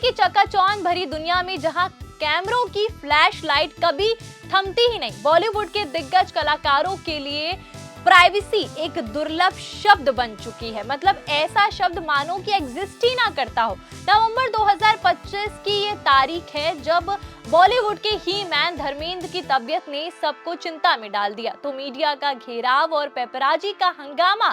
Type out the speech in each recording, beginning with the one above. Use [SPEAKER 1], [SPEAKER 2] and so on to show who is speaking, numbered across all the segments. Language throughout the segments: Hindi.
[SPEAKER 1] की चकाचौंध भरी दुनिया में जहां कैमरों की फ्लैश लाइट कभी थमती ही नहीं, बॉलीवुड के दिग्गज कलाकारों के लिए प्राइवेसी एक दुर्लभ शब्द बन चुकी है। मतलब ऐसा शब्द मानो कि एग्जिस्ट ही ना करता हो। नवंबर 2025 की ये तारीख है जब बॉलीवुड के ही मैन धर्मेंद्र की तबीयत ने सबको चिंता में डाल दिया। तो मीडिया का घेराव और पेपराजी का हंगामा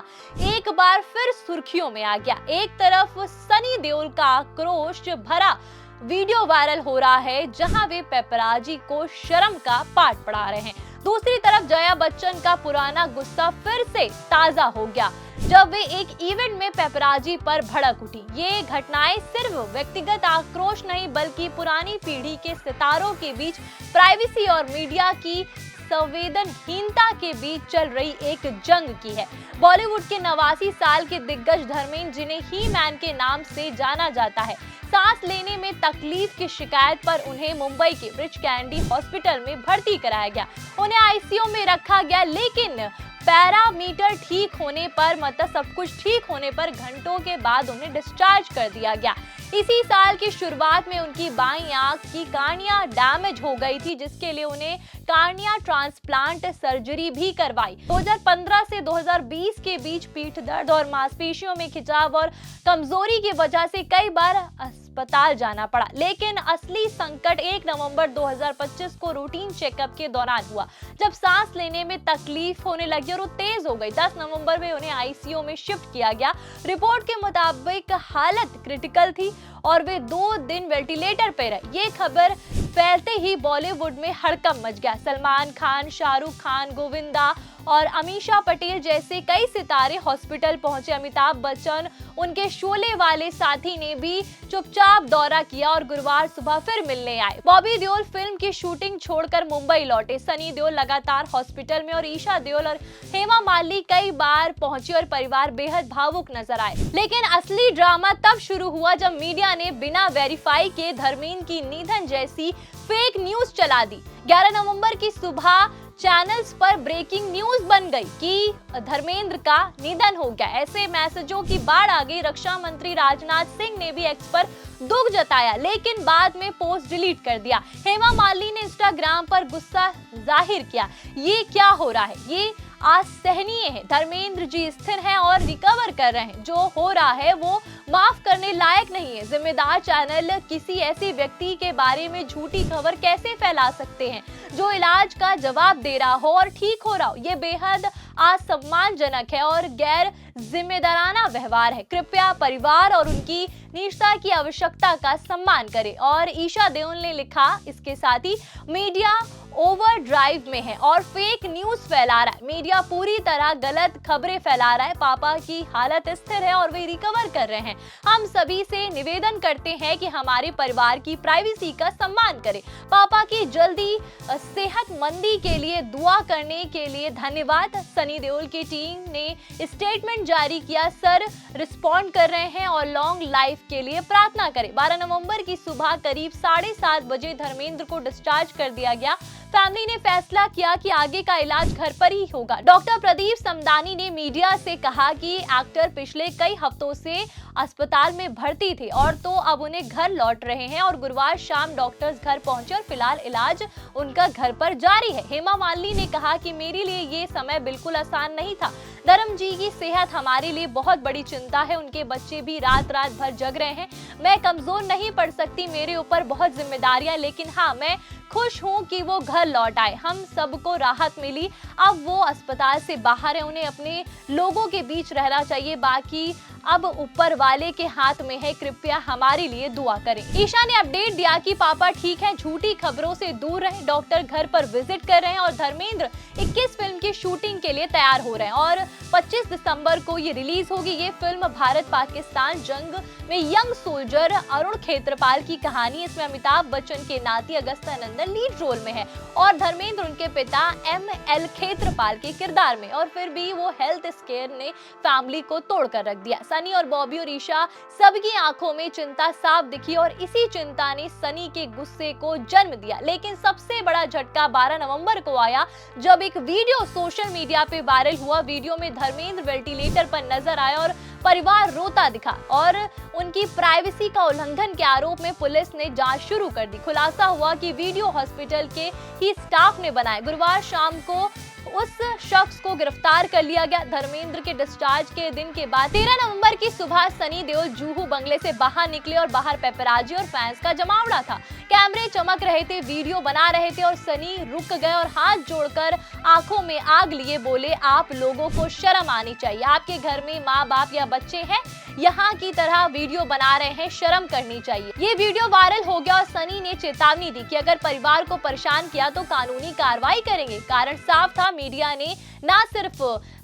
[SPEAKER 1] एक बार फिर सुर्खियों में आ गया। एक तरफ सनी देओल का आक्रोश भरा वीडियो वायरल हो रहा है जहां वे पेपराजी को शर्म का पाठ पढ़ा रहे हैं। दूसरी तरफ जया बच्चन का पुराना गुस्सा फिर से ताजा हो गया जब वे एक इवेंट में पेपराजी पर भड़क उठी। ये घटनाएं सिर्फ व्यक्तिगत आक्रोश नहीं बल्कि पुरानी पीढ़ी के सितारों के बीच प्राइवेसी और मीडिया की संवेदनहीनता के बीच चल रही एक जंग की है। बॉलीवुड के 89 साल के दिग्गज धर्मेंद्र, जिन्हें ही मैन के नाम से जाना जाता है, सांस लेने में तकलीफ की शिकायत पर उन्हें मुंबई के ब्रिच कैंडी हॉस्पिटल में भर्ती कराया गया। उन्हें आईसीयू में रखा गया, लेकिन पैरामीटर ठीक होने पर, मतलब सब कुछ ठीक होने पर घंटों के बाद उन्हें डिस्चार्ज कर दिया गया। इसी साल की शुरुआत में उनकी बाईं आंख की कार्निया डैमेज हो गई थी, जिसके लिए उन्हें कार्निया ट्रांसप्लांट सर्जरी भी करवाई। 2015 से 2020 के बीच पीठ दर्द और मांसपेशियों में खिंचाव और कमजोरी की वजह से कई बार अस्पताल जाना पड़ा। लेकिन असली संकट 1 नवंबर 2025 को रूटीन चेकअप के दौरान हुआ, जब सांस लेने में तकलीफ होने लगी और वो तेज हो गई। 10 नवंबर में उन्हें आईसीयू में शिफ्ट किया गया। रिपोर्ट के मुताबिक हालत क्रिटिकल थी और वे 2 दिन वेंटिलेटर पर रहे। ये खबर फैलते ही बॉलीवुड में हड़कंप मच गया। सलमान खान, शाहरुख खान, गोविंदा और अमीषा पटेल जैसे कई सितारे हॉस्पिटल पहुंचे। अमिताभ बच्चन, उनके शोले वाले साथी ने भी चुपचाप दौरा किया और गुरुवार सुबह फिर मिलने आए। बॉबी देओल फिल्म की शूटिंग छोड़कर मुंबई लौटे। सनी देओल लगातार हॉस्पिटल में और ईशा देओल और हेमा मालिनी कई बार पहुंची और परिवार बेहद भावुक नजर आए। लेकिन असली ड्रामा तब शुरू हुआ जब मीडिया ने बिना वेरीफाई के धर्मेंद्र की निधन जैसी फेक न्यूज चला दी। 11 नवंबर की सुबह चैनल्स पर ब्रेकिंग न्यूज बन गई कि धर्मेंद्र का निधन हो गया। ऐसे मैसेजों की बाढ़ आ गई। रक्षा मंत्री राजनाथ सिंह ने भी एक्स पर दुख जताया, लेकिन बाद में पोस्ट डिलीट कर दिया। हेमा मालिनी ने इंस्टाग्राम पर गुस्सा जाहिर किया। ये क्या हो रहा है? ये असहनीय है। धर्मेंद्र जी स्थिर हैं और रिकवर कर रहे हैं। जो हो रहा है वो माफ करने लायक नहीं है। जिम्मेदार चैनल किसी ऐसे व्यक्ति के बारे में झूठी खबर कैसे फैला सकते हैं जो इलाज का जवाब दे रहा हो और ठीक हो रहा हो? ये बेहद असम्मानजनक है और गैर जिम्मेदाराना व्यवहार है। कृपया परिवार और उनकी निष्ठा की आवश्यकता का सम्मान करें। और ईशा देओल ने लिखा, इसके साथ ही मीडिया ओवरड्राइव में है और फेक न्यूज फैला रहा है। मीडिया पूरी तरह गलत खबरें फैला रहा है। पापा की हालत स्थिर है और वे रिकवर कर रहे हैं। हम सभी से निवेदन करते हैं कि हमारे परिवार की प्राइवेसी का सम्मान करें। पापा की जल्दी सेहतमंदी के लिए दुआ करने के लिए धन्यवाद। सनी देओल की टीम ने स्टेटमेंट जारी किया। सर रिस्पॉन्ड कर रहे हैं और लॉन्ग लाइफ के लिए प्रार्थना करें। 12 नवंबर की सुबह करीब 7:30 बजे धर्मेंद्र को डिस्चार्ज कर दिया गया। फैमिली ने फैसला किया कि आगे का इलाज घर पर ही होगा। डॉक्टर प्रदीप समदानी ने मीडिया से कहा कि एक्टर पिछले कई हफ्तों से अस्पताल में भर्ती थे और तो अब उन्हें घर लौट रहे हैं और गुरुवार शाम डॉक्टर्स घर पहुंचे और फिलहाल इलाज उनका घर पर जारी है। हेमा मालिनी ने कहा कि मेरे लिए ये समय बिल्कुल आसान नहीं था। धर्म जी की सेहत हमारे लिए बहुत बड़ी चिंता है। उनके बच्चे भी रात रात भर जग रहे हैं। मैं कमजोर नहीं पड़ सकती, मेरे ऊपर बहुत जिम्मेदारियां, लेकिन हाँ, मैं खुश हूँ कि वो घर लौट आए। हम सबको राहत मिली। अब वो अस्पताल से बाहर है। उन्हें अपने लोगों के बीच रहना चाहिए। बाकी अब ऊपर वाले के हाथ में है। कृपया हमारे लिए दुआ करें। ईशा ने अपडेट दिया कि पापा ठीक हैं, झूठी खबरों से दूर रहें। डॉक्टर घर पर विजिट कर रहे हैं और धर्मेंद्र 21 फिल्म की शूटिंग के लिए तैयार हो रहे हैं और 25 दिसंबर को ये रिलीज होगी। ये फिल्म भारत पाकिस्तान जंग में यंग सोल्जर अरुण खेत्रपाल की कहानी। इसमें अमिताभ बच्चन के नाती अगस्त्य नंदन लीड रोल में है और धर्मेंद्र उनके पिता ML खेत्रपाल के किरदार में। और फिर भी वो हेल्थ स्केयर ने फैमिली को तोड़कर रख दिया। सनी और बॉबी और ईशा सबकी आंखों में चिंता साफ दिखी और इसी चिंता ने सनी के गुस्से को जन्म दिया। लेकिन सबसे बड़ा झटका 12 नवंबर को आया जब एक वीडियो सोशल मीडिया पे वायरल हुआ। वीडियो में धर्मेंद्र वेंटिलेटर पर नजर आया और परिवार रोता दिखा और उनकी प्राइवेसी का उल्लंघन के आरोप में पुलिस ने जांच शुरू कर दी। खुलासा हुआ कि वीडियो हॉस्पिटल के ही स्टाफ ने बनाए। गुरुवार शाम को उस शख्स को गिरफ्तार कर लिया गया। धर्मेंद्र के डिस्चार्ज के दिन के बाद 13 नवंबर की सुबह सनी देओल जुहू बंगले से बाहर निकले और बाहर पेपराजी और फैंस का जमावड़ा था। कैमरे चमक रहे थे, वीडियो बना रहे थे और सनी रुक गए और हाथ जोड़कर आंखों में आग लिए बोले, आप लोगों को शर्म आनी चाहिए। आपके घर में माँ बाप या बच्चे हैं, यहाँ की तरह वीडियो बना रहे हैं, शर्म करनी चाहिए। ये वीडियो वायरल हो गया और सनी ने चेतावनी दी कि अगर परिवार को परेशान किया तो कानूनी कार्रवाई करेंगे। कारण साफ था, मीडिया ने ना सिर्फ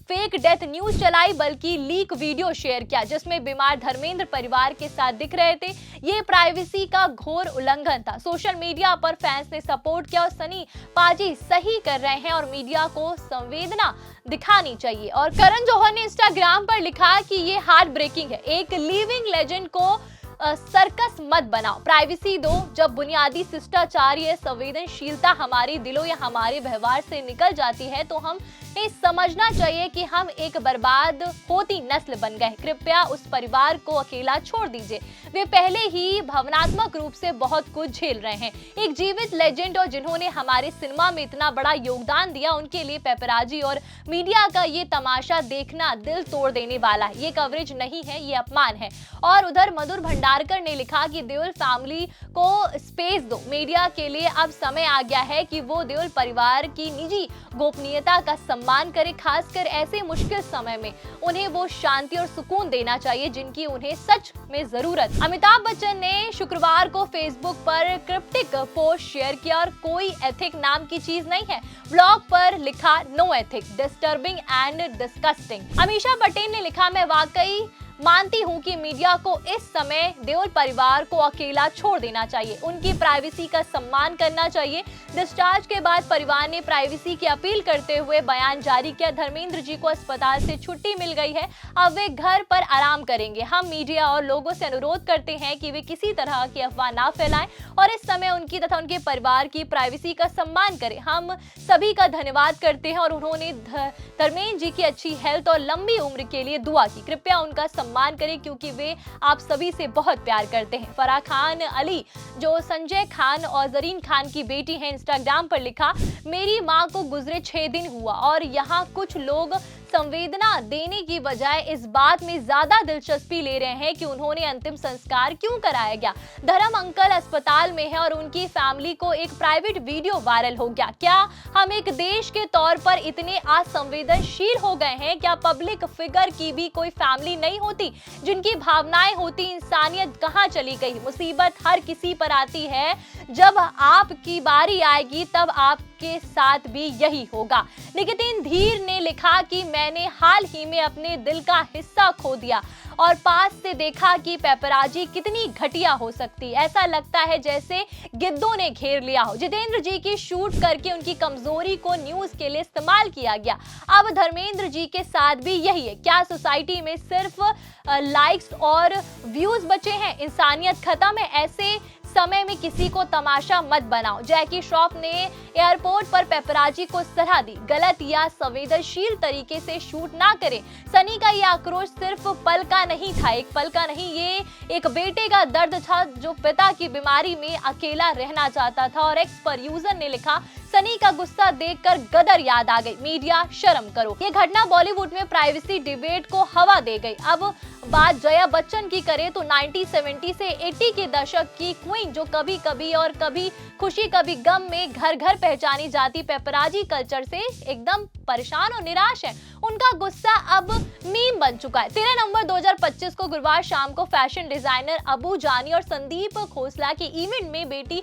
[SPEAKER 1] फेक डेथ न्यूज चलाई बल्कि लीक वीडियो शेयर किया जिसमें बीमार धर्मेंद्र परिवार के साथ दिख रहे थे। ये प्राइवेसी का घोर उल्लंघन था। सोशल मीडिया पर फैंस ने सपोर्ट किया और सनी पाजी सही कर रहे हैं और मीडिया को संवेदना दिखानी चाहिए। और करण जौहर ने इंस्टाग्राम पर लिखा कि ये हार्ट ब्रेकिंग है, एक लिविंग लेजेंड को सर्कस मत बनाओ, प्राइवेसी दो। जब बुनियादी शिष्टाचार या संवेदनशीलता हमारी दिलों या हमारे व्यवहार से निकल जाती है तो हम समझना चाहिए कि हम एक बर्बाद होती नस्ल बन गए। कृपया उस परिवार को अकेला छोड़ दीजिए, वे पहले ही भावनात्मक रूप से बहुत कुछ झेल रहे हैं। एक जीवित लेजेंड और जिन्होंने हमारे सिनेमा में इतना बड़ा योगदान दिया, उनके लिए पेपराजी और मीडिया का ये तमाशा देखना दिल तोड़ देने वाला है। ये कवरेज नहीं है, ये अपमान है। और उधर मधुर भंडारकर ने लिखा कि देओल फैमिली को स्पेस दो, मीडिया के लिए अब समय आ गया है कि वो देओल परिवार की निजी गोपनीयता का सम्मान करे। खासकर ऐसे मुश्किल समय में उन्हें वो शांति और सुकून देना चाहिए जिनकी उन्हें सच में जरूरत। अमिताभ बच्चन ने शुक्रवार को फेसबुक पर क्रिप्टिक पोस्ट शेयर किया और कोई एथिक नाम की चीज नहीं है। ब्लॉग पर लिखा, no ethic, disturbing and disgusting. Ameesha Patel ने लिखा, मैं वाकई मानती हूं कि मीडिया को इस समय देओल परिवार को अकेला छोड़ देना चाहिए, उनकी प्राइवेसी का सम्मान करना चाहिए। डिस्चार्ज के बाद परिवार ने प्राइवेसी की अपील करते हुए बयान जारी किया। धर्मेंद्र जी को अस्पताल से छुट्टी मिल गई है, अब वे घर पर आराम करेंगे। हम मीडिया और लोगों से अनुरोध करते हैं कि वे किसी तरह की अफवाह ना फैलाएं और इस समय उनकी तथा उनके परिवार की प्राइवेसी का सम्मान करें। हम सभी का धन्यवाद करते हैं और उन्होंने धर्मेंद्र जी की अच्छी हेल्थ और लंबी उम्र के लिए दुआ की। कृपया उनका सम्मान करें क्योंकि वे आप सभी से बहुत प्यार करते हैं। फराह खान अली, जो संजय खान और जरीन खान की बेटी है, इंस्टाग्राम पर लिखा, मेरी मां को गुजरे 6 दिन हुआ और यहाँ कुछ लोग संवेदना देने की बजाय इस बात में ज्यादा दिलचस्पी ले रहे हैं कि उन्होंने अंतिम संस्कार क्यों कराया गया। धर्म अंकल अस्पताल में है और उनकी फैमिली को एक प्राइवेट वीडियो वायरल हो गया। क्या हम एक देश के तौर पर इतने असंवेदनशील हो गए हैं? क्या पब्लिक फिगर की भी कोई फैमिली नहीं होती जिनकी भावनाएं होती? इंसानियत कहाँ चली गई? मुसीबत हर किसी पर आती है, जब आपकी बारी आएगी तब आपके साथ भी यही होगा। नितिन धीर ने लिखा कि मैंने हाल ही में अपने दिल का हिस्सा खो दिया और पास से देखा कि पेपराजी कितनी घटिया हो सकती है। ऐसा लगता है जैसे गिद्धों ने घेर लिया हो। जितेंद्र जी की शूट करके उनकी कमजोरी को न्यूज के लिए इस्तेमाल किया गया। अब धर्मेंद्र जी के साथ भी यही है। क्या सोसाइटी में सिर्फ लाइक्स और व्यूज बचे हैं? इंसानियत खत्म है? ऐसे समय में किसी को तमाशा मत बनाओ। जैकी श्रॉफ ने एयरपोर्ट पर पेपराजी को सलाह दी, गलत या संवेदनशील तरीके से शूट ना करें। सनी का ये आक्रोश सिर्फ पल का नहीं था, एक पल का नहीं, ये एक बेटे का दर्द था जो पिता की बीमारी में अकेला रहना चाहता था। और एक्स पर यूजर ने लिखा, सनी का गुस्सा देखकर गदर याद आ गई, मीडिया शर्म करो। ये घटना बॉलीवुड में प्राइवेसी डिबेट को हवा दे गई। अब बात जया बच्चन की करें तो 1970 से 80 के दशक की क्वीन, जो कभी कभी और कभी खुशी कभी गम में घर घर पहचानी जाती, पेपराजी कल्चर से एकदम परेशान और निराश है। उनका गुस्सा अब मीम बन चुका है। 13 नवंबर 2025 को गुरुवार शाम को फैशन डिजाइनर अबू जानी और संदीप खोसला के इवेंट में बेटी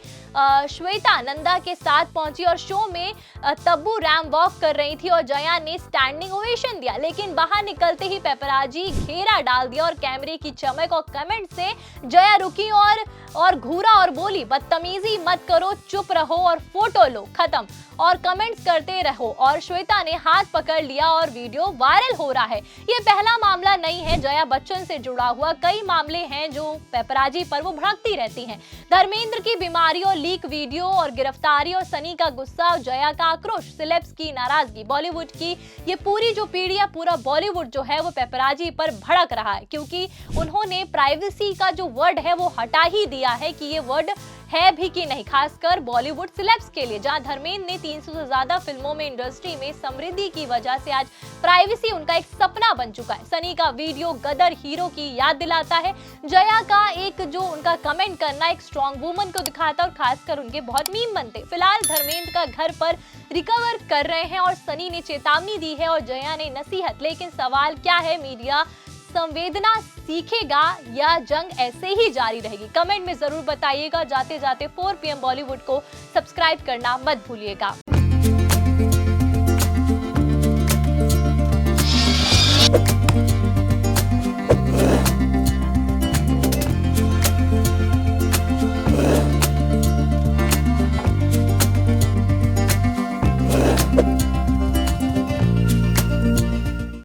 [SPEAKER 1] श्वेता नंदा के साथ पहुंची और शो में तब्बू रैम वॉक कर रही थी और जया ने स्टैंडिंग ओवेशन दिया। लेकिन बाहर निकलते ही पेपराजी घेरा डाल दिया और कैमरे की चमक और कमेंट से जया रुकी और घूरा और बोली, बदतमीजी मत करो, चुप रहो और फोटो लो, खत्म, और कमेंट्स करते रहो। और श्वेता ने ने हाथ पकड़ लिया और वीडियो वायरल हो रहा है। ये पहला मामला नहीं है। जया बच्चन से जुड़ा हुआ कई मामले हैं जो पेपराजी पर वो भड़कती रहती हैं। धर्मेंद्र की बीमारी और लीक वीडियो और गिरफ्तारी और सनी का गुस्सा और जया का आक्रोश, सेलेब्स की नाराजगी, बॉलीवुड की ये पूरी जो पीढ़ी है, पूरा बॉलीवुड जो है वो पेपराजी पर भड़क रहा है, क्योंकि उन्होंने प्राइवेसी का जो वर्ड है वो हटा ही दिया है कि ये वर्ड है भी कि नहीं, खासकर बॉलीवुड सेलेब्स के लिए, जहां धर्मेंद्र ने 300 से ज्यादा फिल्मों में इंडस्ट्री में समृद्धि की वजह से आज प्राइवेसी उनका एक सपना बन चुका है। सनी का वीडियो गदर हीरो की याद दिलाता है। जया का एक जो उनका कमेंट करना एक स्ट्रॉन्ग वुमन को दिखाता है और खासकर उनके बहुत मीम बनते। फिलहाल धर्मेंद्र का घर पर रिकवर कर रहे हैं और सनी ने चेतावनी दी है और जया ने नसीहत। लेकिन सवाल क्या है, मीडिया संवेदना सीखेगा या जंग ऐसे ही जारी रहेगी? कमेंट में जरूर बताइएगा। जाते जाते 4 PM बॉलीवुड को सब्सक्राइब करना मत भूलिएगा।